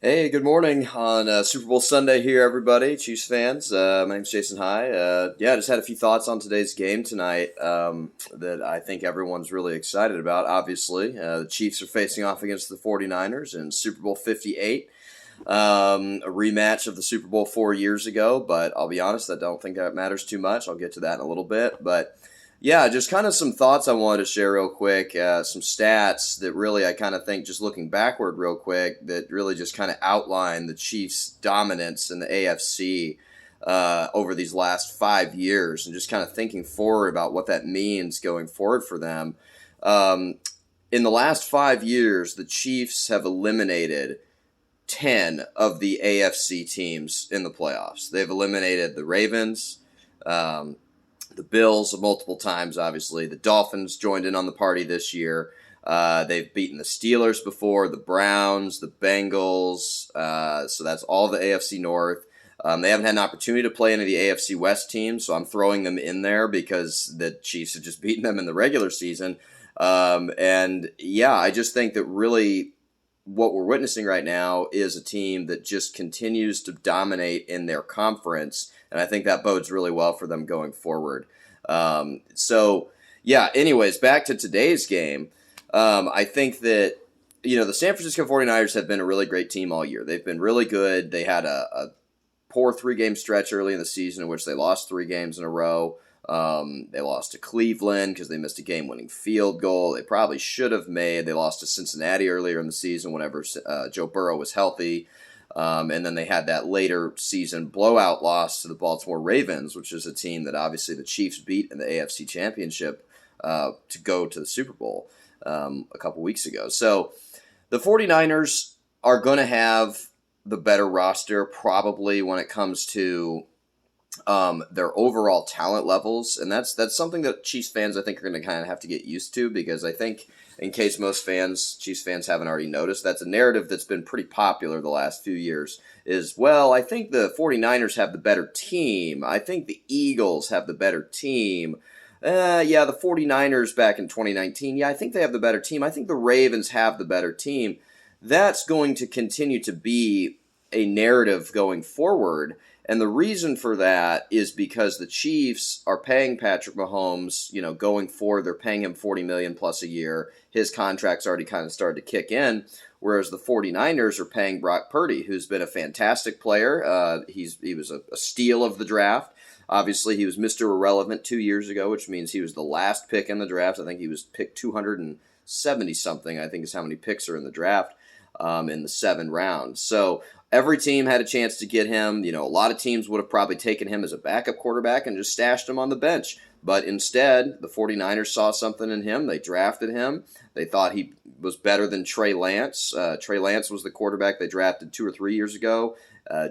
Hey, good morning on Super Bowl Sunday here, everybody, Chiefs fans. My name's Jason High. I just had a few thoughts on today's game tonight that I think everyone's really excited about. Obviously, the Chiefs are facing off against the 49ers in Super Bowl 58, a rematch of the Super Bowl 4 years ago, but I'll be honest, I don't think that matters too much. I'll get to that in a little bit, but yeah, just kind of some thoughts I wanted to share real quick. Some stats that really I kind of think, just looking backward real quick, that really just kind of outline the Chiefs' dominance in the AFC over these last 5 years, and just kind of thinking forward about what that means going forward for them. Um, in the last 5 years, the Chiefs have eliminated 10 of the AFC teams in the playoffs. They've eliminated the Ravens. The Bills multiple times, obviously. The Dolphins joined in on the party this year. They've beaten the Steelers before, the Browns, the Bengals. So that's all the AFC North. They haven't had an opportunity to play any of the AFC West teams, so I'm throwing them in there because the Chiefs have just beaten them in the regular season. And yeah, I just think that really what we're witnessing right now is a team that just continues to dominate in their conference, and I think that bodes really well for them going forward. Yeah, anyways, back to today's game. I think that, the San Francisco 49ers have been a really great team all year. They've been really good. They had a poor three-game stretch early in the season in which they lost 3 games in a row. They lost to Cleveland because they missed a game-winning field goal. They probably should have made. They lost to Cincinnati earlier in the season whenever Joe Burrow was healthy. And then they had that later season blowout loss to the Baltimore Ravens, which is a team that obviously the Chiefs beat in the AFC Championship to go to the Super Bowl a couple weeks ago. So the 49ers are going to have the better roster probably when it comes to their overall talent levels, and that's something that Chiefs fans I think are going to kind of have to get used to, because I think, in case most Chiefs fans haven't already noticed, that's a narrative that's been pretty popular the last few years, is, well, I think the 49ers have the better team. I think the Eagles have the better team. Yeah, the 49ers back in 2019, yeah, I think they have the better team. I think the Ravens have the better team. That's going to continue to be a narrative going forward. And the reason for that is because the Chiefs are paying Patrick Mahomes, going forward, they're paying him $40 million plus a year. His contract's already kind of started to kick in, whereas the 49ers are paying Brock Purdy, who's been a fantastic player. He was a steal of the draft. Obviously, he was Mr. Irrelevant 2 years ago, which means he was the last pick in the draft. I think he was picked 270-something, I think is how many picks are in the draft in the 7 rounds. So every team had a chance to get him. A lot of teams would have probably taken him as a backup quarterback and just stashed him on the bench. But instead, the 49ers saw something in him. They drafted him. They thought he was better than Trey Lance. Trey Lance was the quarterback they drafted 2 or 3 years ago.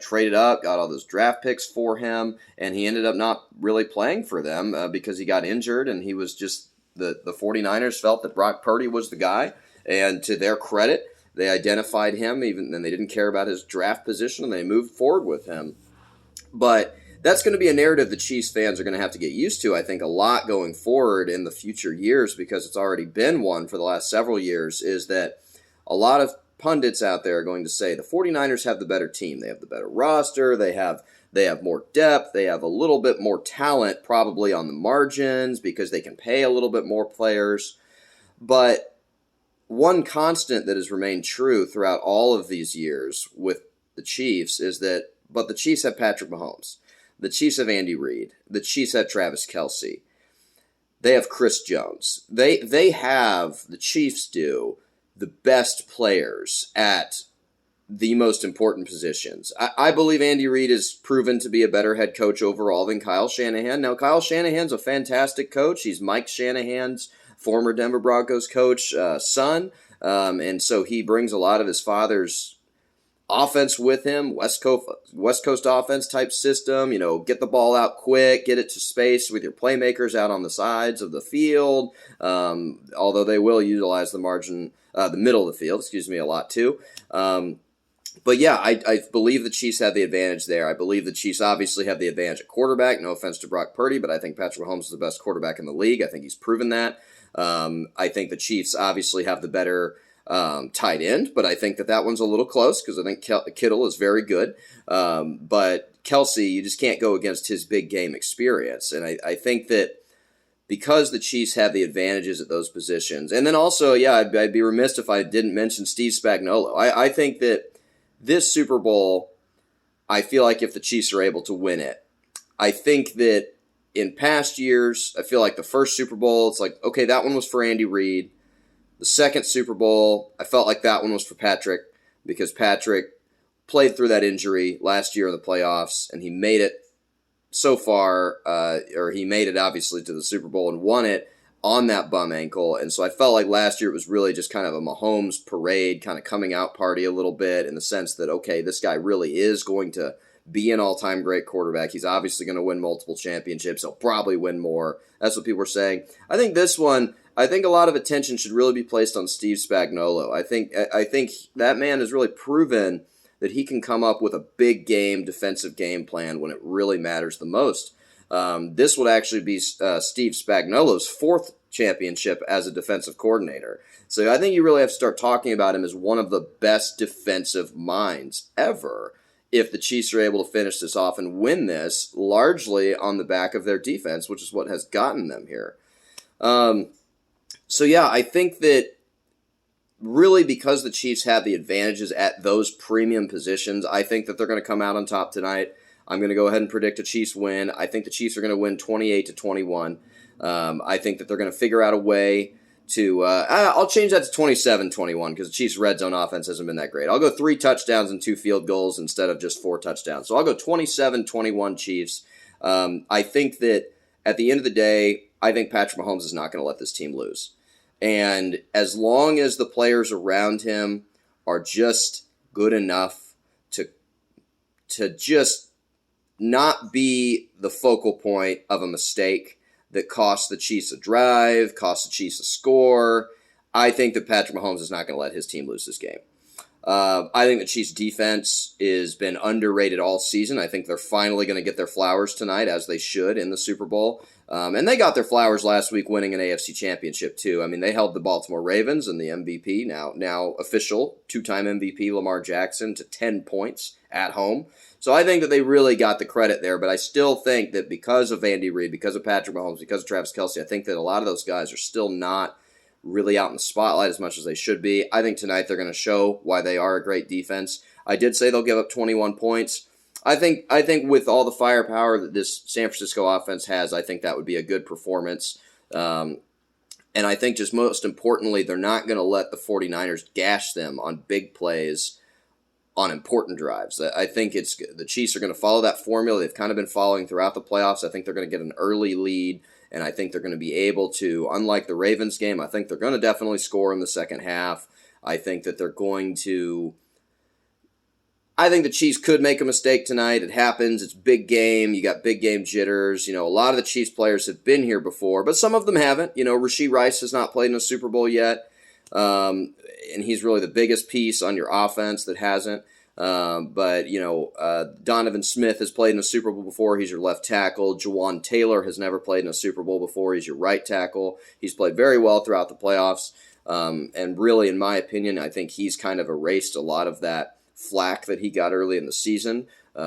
Traded up, got all those draft picks for him, and he ended up not really playing for them because he got injured, and he was just the 49ers felt that Brock Purdy was the guy. And to their credit, they identified him, even and they didn't care about his draft position, and they moved forward with him. But that's going to be a narrative the Chiefs fans are going to have to get used to, I think, a lot going forward in the future years, because it's already been one for the last several years, is that a lot of pundits out there are going to say the 49ers have the better team. They have the better roster. They have more depth. They have a little bit more talent probably on the margins because they can pay a little bit more players. But one constant that has remained true throughout all of these years with the Chiefs is that, but the Chiefs have Patrick Mahomes. The Chiefs have Andy Reid. The Chiefs have Travis Kelce. They have Chris Jones. The Chiefs do, the best players at the most important positions. I believe Andy Reid is proven to be a better head coach overall than Kyle Shanahan. Now, Kyle Shanahan's a fantastic coach. He's Mike Shanahan's former Denver Broncos coach, son, and so he brings a lot of his father's offense with him, West Coast offense type system, get the ball out quick, get it to space with your playmakers out on the sides of the field, although they will utilize the middle of the field, a lot too. But yeah, I believe the Chiefs have the advantage there. I believe the Chiefs obviously have the advantage at quarterback. No offense to Brock Purdy, but I think Patrick Mahomes is the best quarterback in the league. I think he's proven that. I think the Chiefs obviously have the better tight end, but I think that one's a little close because I think Kittle is very good. But Kelsey, you just can't go against his big game experience. And I think that because the Chiefs have the advantages at those positions, and then also, yeah, I'd be remiss if I didn't mention Steve Spagnuolo. I think that this Super Bowl, I feel like if the Chiefs are able to win it, I think that in past years, I feel like the first Super Bowl, it's like, okay, that one was for Andy Reid. The second Super Bowl, I felt like that one was for Patrick because Patrick played through that injury last year in the playoffs, and he made it so far, or he made it obviously to the Super Bowl and won it on that bum ankle. And so I felt like last year it was really just kind of a Mahomes parade, kind of coming out party a little bit in the sense that, okay, this guy really is going to be an all-time great quarterback. He's obviously going to win multiple championships. He'll probably win more. That's what people are saying. I think this one, I think a lot of attention should really be placed on Steve Spagnuolo. I think that man has really proven that he can come up with a big game defensive game plan when it really matters the most. This would actually be Steve Spagnuolo's fourth championship as a defensive coordinator. So I think you really have to start talking about him as one of the best defensive minds ever if the Chiefs are able to finish this off and win this largely on the back of their defense, which is what has gotten them here. So yeah, I think that really because the Chiefs have the advantages at those premium positions, I think that they're going to come out on top tonight. I'm going to go ahead and predict a Chiefs win. I think the Chiefs are going to win 28-21. I think that they're going to figure out a way to I'll change that to 27-21 because the Chiefs' red zone offense hasn't been that great. I'll go 3 touchdowns and 2 field goals instead of just 4 touchdowns. So I'll go 27-21 Chiefs. I think that at the end of the day, I think Patrick Mahomes is not going to let this team lose. And as long as the players around him are just good enough to just not be the focal point of a mistake that costs the Chiefs a drive, costs the Chiefs a score, I think that Patrick Mahomes is not going to let his team lose this game. I think the Chiefs' defense has been underrated all season. I think they're finally going to get their flowers tonight, as they should, in the Super Bowl. And they got their flowers last week winning an AFC championship, too. I mean, they held the Baltimore Ravens and the MVP, now official, 2-time MVP Lamar Jackson, to 10 points at home. So I think that they really got the credit there, but I still think that because of Andy Reid, because of Patrick Mahomes, because of Travis Kelce, I think that a lot of those guys are still not really out in the spotlight as much as they should be. I think tonight they're going to show why they are a great defense. I did say they'll give up 21 points. I think with all the firepower that this San Francisco offense has, I think that would be a good performance. And I think just most importantly, they're not going to let the 49ers gash them on big plays on important drives. I think the Chiefs are going to follow that formula they've kind of been following throughout the playoffs. I think they're going to get an early lead, and I think they're going to be able to, unlike the Ravens game, I think they're going to definitely score in the second half. I think that they're going to... I think the Chiefs could make a mistake tonight. It happens. It's big game. You got big game jitters. You know, a lot of the Chiefs players have been here before, but some of them haven't. You know, Rashee Rice has not played in a Super Bowl yet, and he's really the biggest piece on your offense that hasn't. But, you know, Donovan Smith has played in a Super Bowl before. He's your left tackle. Jawan Taylor has never played in a Super Bowl before. He's your right tackle. He's played very well throughout the playoffs. And really, in my opinion, I think he's kind of erased a lot of that flack that he got early in the season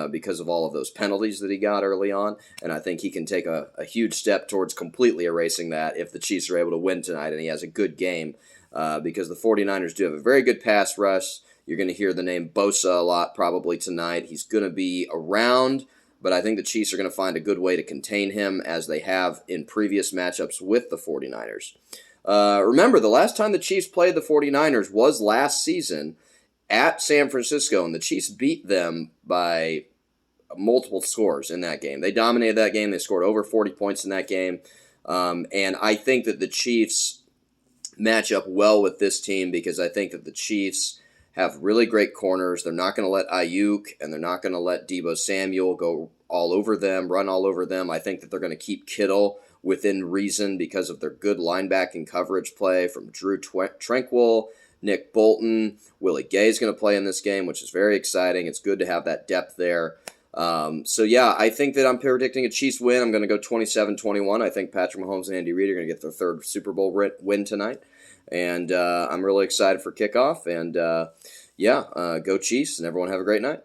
because of all of those penalties that he got early on. And I think he can take a huge step towards completely erasing that if the Chiefs are able to win tonight and he has a good game because the 49ers do have a very good pass rush. You're going to hear the name Bosa a lot probably tonight. He's going to be around, but I think the Chiefs are going to find a good way to contain him as they have in previous matchups with the 49ers. Remember, the last time the Chiefs played the 49ers was last season at San Francisco, and the Chiefs beat them by multiple scores in that game. They dominated that game. They scored over 40 points in that game. And I think that the Chiefs match up well with this team because I think that the Chiefs have really great corners. They're not going to let Ayuk and they're not going to let Deebo Samuel go all over them, run all over them. I think that they're going to keep Kittle within reason because of their good linebacking coverage play from Drew Tranquill, Nick Bolton. Willie Gay is going to play in this game, which is very exciting. It's good to have that depth there. So, yeah, I think that I'm predicting a Chiefs win. I'm going to go 27-21. I think Patrick Mahomes and Andy Reid are going to get their third Super Bowl win tonight. And I'm really excited for kickoff. And go Chiefs, and everyone have a great night.